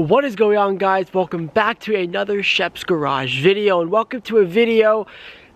What is going on, guys? Welcome back to another Shep's Garage video, and welcome to a video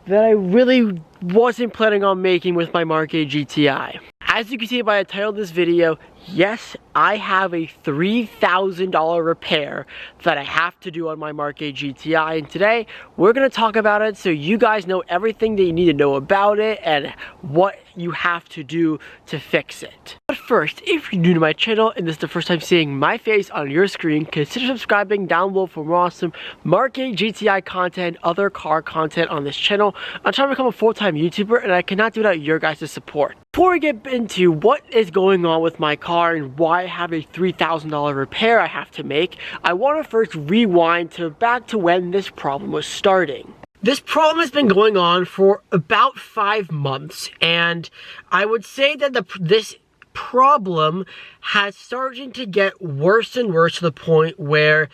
that I really wasn't planning on making with my Mark 8 GTI. As you can see by the title of this video, yes, I have a $3,000 repair that I have to do on my Mark 8 GTI, and today we're going to talk about it so you guys know everything that you need to know about it and what you have to do to fix it. But first, if you're new to my channel and this is the first time seeing my face on your screen, consider subscribing down below for more awesome Mark 8 GTI content, other car content on this channel. I'm trying to become a full-time YouTuber, and I cannot do without your guys' support. Before we get into what is going on with my car and why I have a $3,000 repair I have to make, I want to first rewind back to when this problem was starting. This problem has been going on for about 5 months, and I would say that this problem has started to get worse and worse to the point where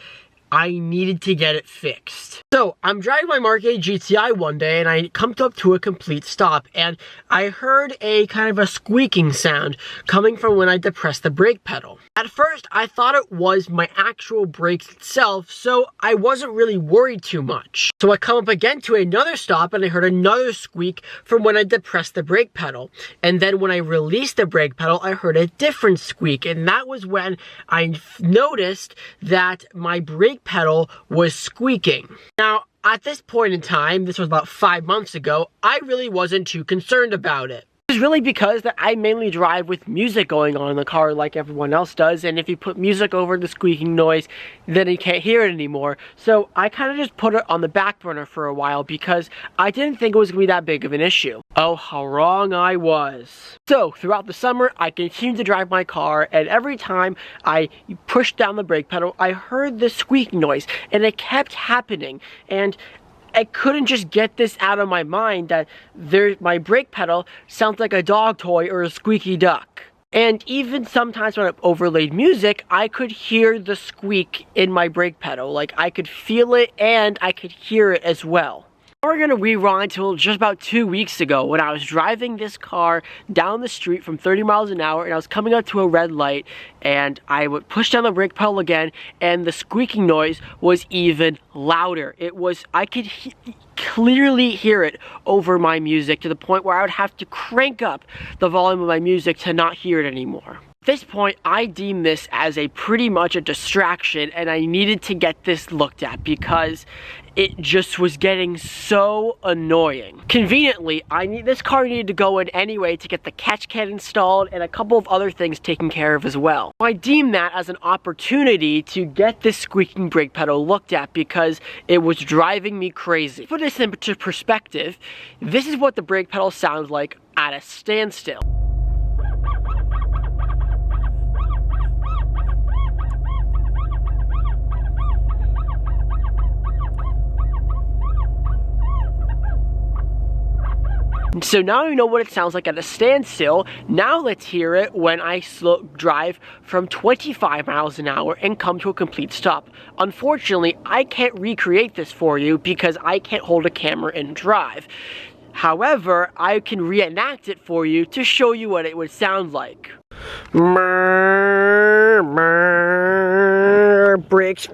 I needed to get it fixed. So I'm driving my Mark 8 GTI one day and I come up to a complete stop, and I heard a kind of a squeaking sound coming from when I depressed the brake pedal. At first I thought it was my actual brakes itself, so I wasn't really worried too much. So I come up again to another stop and I heard another squeak from when I depressed the brake pedal. And then when I released the brake pedal, I heard a different squeak, and that was when I noticed that my brake pedal was squeaking. Now, at this point in time, this was about 5 months ago, I really wasn't too concerned about it. It's really because that I mainly drive with music going on in the car like everyone else does, and if you put music over the squeaking noise, then you can't hear it anymore. So I kind of just put it on the back burner for a while because I didn't think it was going to be that big of an issue. Oh, how wrong I was. So throughout the summer, I continued to drive my car, and every time I pushed down the brake pedal, I heard the squeaking noise, and it kept happening. And I couldn't just get this out of my mind that my brake pedal sounds like a dog toy or a squeaky duck. And even sometimes when I overlaid music, I could hear the squeak in my brake pedal. Like, I could feel it and I could hear it as well. We're gonna rewind till just about 2 weeks ago when I was driving this car down the street from 30 miles an hour, and I was coming up to a red light, and I would push down the brake pedal again, and the squeaking noise was even louder. I could clearly hear it over my music to the point where I would have to crank up the volume of my music to not hear it anymore. At this point, I deemed this as pretty much a distraction, and I needed to get this looked at because it just was getting so annoying. Conveniently, this car needed to go in anyway to get the catch can installed and a couple of other things taken care of as well. I deemed that as an opportunity to get this squeaking brake pedal looked at because it was driving me crazy. To put this into perspective, this is what the brake pedal sounds like at a standstill. So now you know what it sounds like at a standstill. Now let's hear it when I drive from 25 miles an hour and come to a complete stop. Unfortunately, I can't recreate this for you because I can't hold a camera and drive. However, I can reenact it for you to show you what it would sound like. Brakes.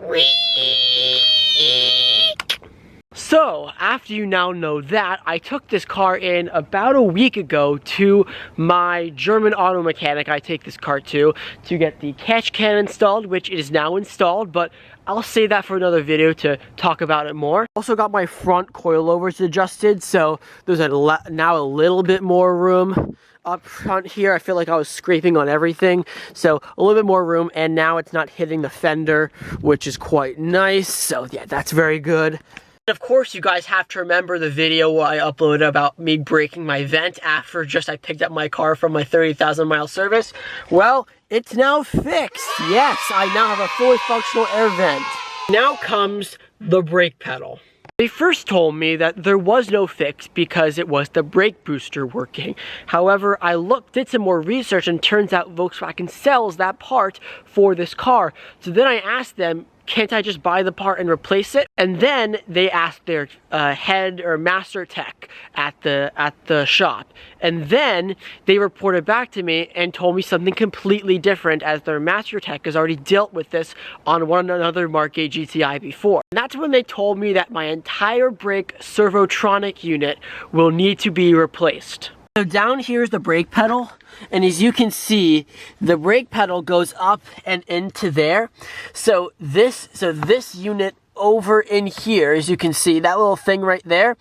So, after you now know that, I took this car in about a week ago to my German auto mechanic I take this car to get the catch can installed, which is now installed, but I'll save that for another video to talk about it more. Also got my front coilovers adjusted, so there's now a little bit more room up front here. I feel like I was scraping on everything, so a little bit more room, and now it's not hitting the fender, which is quite nice. So yeah, that's very good. Of course, you guys have to remember the video where I uploaded about me breaking my vent after I picked up my car from my 30,000 mile service. Well, it's now fixed. Yes, I now have a fully functional air vent. Now comes the brake pedal. They first told me that there was no fix because it was the brake booster working. However, I did some more research, and turns out Volkswagen sells that part for this car. So then I asked them, can't I just buy the part and replace it? And then they asked their head or master tech at the shop, and then they reported back to me and told me something completely different, as their master tech has already dealt with this on another Mark 8 GTI before. And that's when they told me that my entire brake servotronic unit will need to be replaced. So down here is the brake pedal, and as you can see, the brake pedal goes up and into there. So this unit over in here, as you can see, that little thing right there,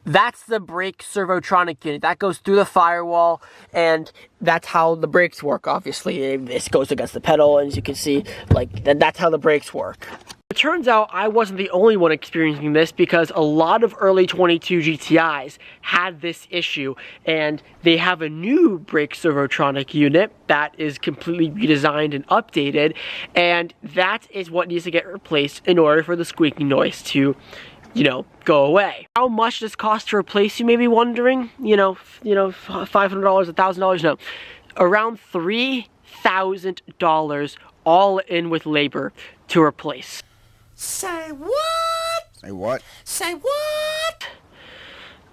that's the brake servotronic unit. That goes through the firewall, and that's how the brakes work. Obviously, this goes against the pedal, and as you can see, like, that's how the brakes work. It turns out I wasn't the only one experiencing this, because a lot of early 22 GTIs had this issue, and they have a new brake servotronic unit that is completely redesigned and updated, and that is what needs to get replaced in order for the squeaking noise to, you know, go away. How much does this cost to replace, you may be wondering? You know, $500, $1,000? No, around $3,000 all in with labor to replace. Say what? Say what? Say what?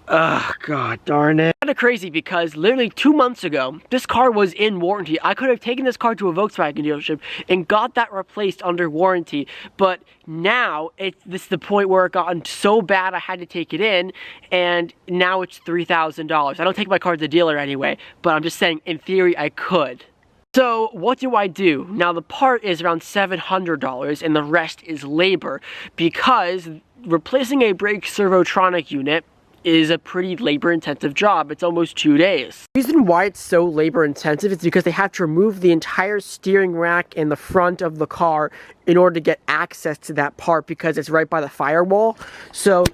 Oh, god darn it. Kind of crazy, because literally 2 months ago, this car was in warranty. I could have taken this car to a Volkswagen dealership and got that replaced under warranty, but now this is the point where it gotten so bad I had to take it in, and now it's $3,000. I don't take my car to the dealer anyway, but I'm just saying, in theory, I could. So what do I do? Now the part is around $700 and the rest is labor, because replacing a brake servotronic unit is a pretty labor intensive job. It's almost 2 days. The reason why it's so labor intensive is because they have to remove the entire steering rack in the front of the car in order to get access to that part, because it's right by the firewall. So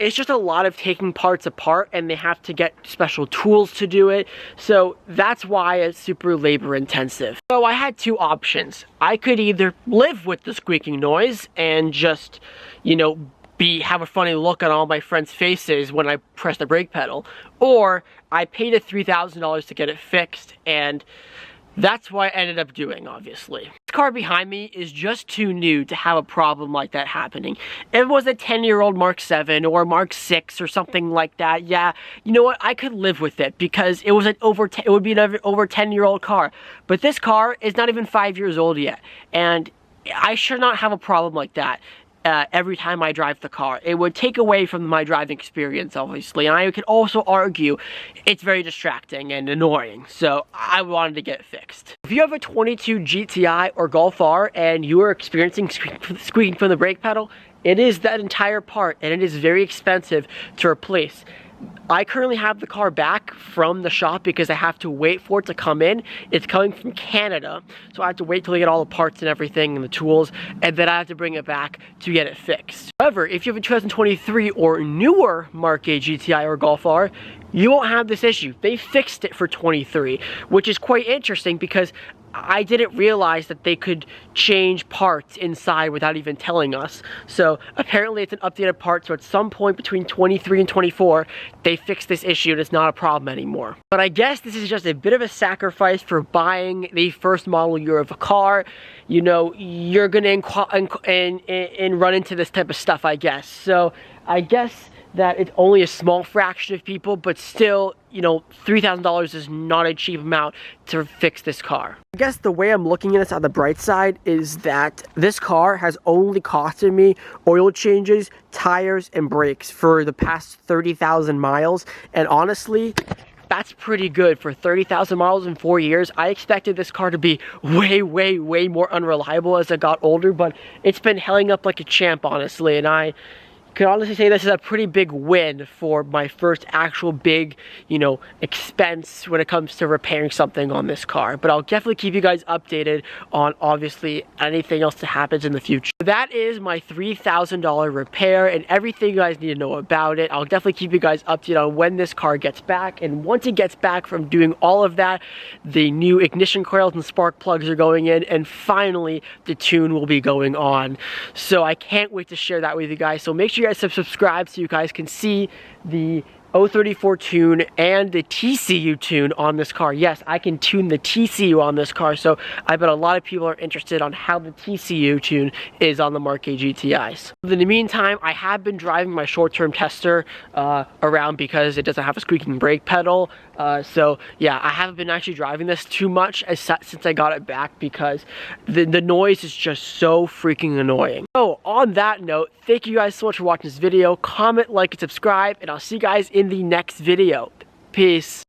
it's just a lot of taking parts apart, and they have to get special tools to do it. So that's why it's super labor intensive. So I had two options. I could either live with the squeaking noise and just, you know, have a funny look on all my friends' faces when I press the brake pedal, or I paid $3,000 to get it fixed, and that's what I ended up doing, obviously. This car behind me is just too new to have a problem like that happening. If it was a 10-year-old Mark 7 or Mark 6 or something like that, yeah, you know what, I could live with it, because it was it would be an over 10-year-old car. But this car is not even 5 years old yet, and I should not have a problem like that. Every time I drive the car. It would take away from my driving experience, obviously, and I could also argue it's very distracting and annoying, so I wanted to get it fixed. If you have a 22 GTI or Golf R and you are experiencing squeaking from the brake pedal, it is that entire part, and it is very expensive to replace. I currently have the car back from the shop because I have to wait for it to come in. It's coming from Canada, so I have to wait till I get all the parts and everything and the tools, and then I have to bring it back to get it fixed. However, if you have a 2023 or newer Mark 8 GTI or Golf R, you won't have this issue. They fixed it for 23, which is quite interesting, because I didn't realize that they could change parts inside without even telling us. So apparently it's an updated part, so at some point between 23 and 24, they fixed this issue and it's not a problem anymore. But I guess this is just a bit of a sacrifice for buying the first model year of a car. You know, you're gonna run into this type of stuff, I guess. So I guess that it's only a small fraction of people, but still, you know, $3,000 is not a cheap amount to fix this car. I guess the way I'm looking at this on the bright side is that this car has only costed me oil changes, tires, and brakes for the past 30,000 miles, and honestly, that's pretty good for 30,000 miles in 4 years. I expected this car to be way more unreliable as I got older, but it's been helling up like a champ, honestly, and I could honestly say this is a pretty big win for my first actual big, you know, expense when it comes to repairing something on this car. But I'll definitely keep you guys updated on, obviously, anything else that happens in the future. That is my $3,000 repair and everything you guys need to know about it. I'll definitely keep you guys updated on when this car gets back. And once it gets back from doing all of that, the new ignition coils and spark plugs are going in, and finally the tune will be going on. So I can't wait to share that with you guys. So make sure you guys subscribe so you guys can see the 034 tune and the TCU tune on this car. Yes, I can tune the TCU on this car, so I bet a lot of people are interested on how the TCU tune is on the Mark 8 GTIs. In the meantime, I have been driving my short-term tester around because it doesn't have a squeaking brake pedal. So yeah, I haven't been actually driving this too much since I got it back because the noise is just so freaking annoying. So on that note, thank you guys so much for watching this video. Comment, like, and subscribe, and I'll see you guys in the next video. Peace.